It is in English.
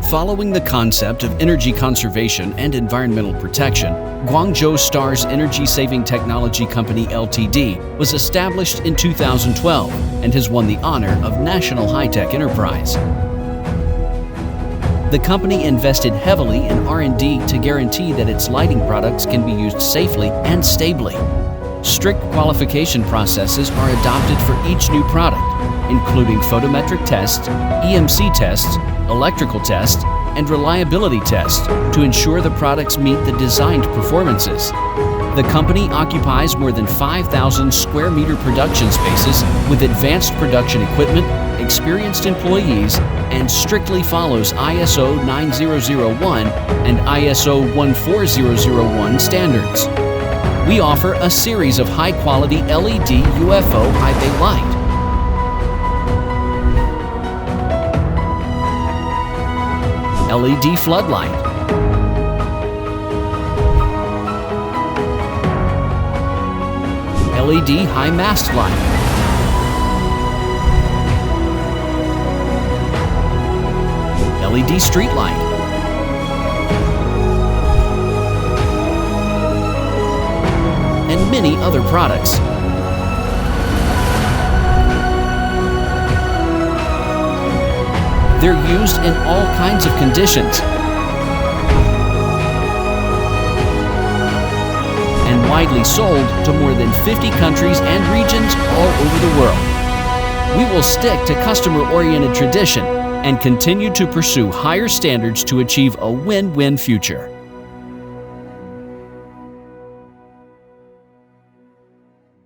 Following the concept of energy conservation and environmental protection, Guangzhou Star's Energy Saving Technology Company Ltd. was established in 2012 and has won the honor of National High-Tech Enterprise. The company invested heavily in R&D to guarantee that its lighting products can be used safely and stably. Strict qualification processes are adopted for each new product, including photometric tests, EMC tests, electrical tests, and reliability tests to ensure the products meet the designed performances. The company occupies more than 5,000 square meter production spaces with advanced production equipment, experienced employees, and strictly follows ISO 9001 and ISO 14001 standards. We offer a series of high-quality LED UFO high bay light, LED floodlight, LED high mast light, LED street light, and many other products. They're used in all kinds of conditions and widely sold to more than 50 countries and regions all over the world. We will stick to customer-oriented tradition and continue to pursue higher standards to achieve a win-win future.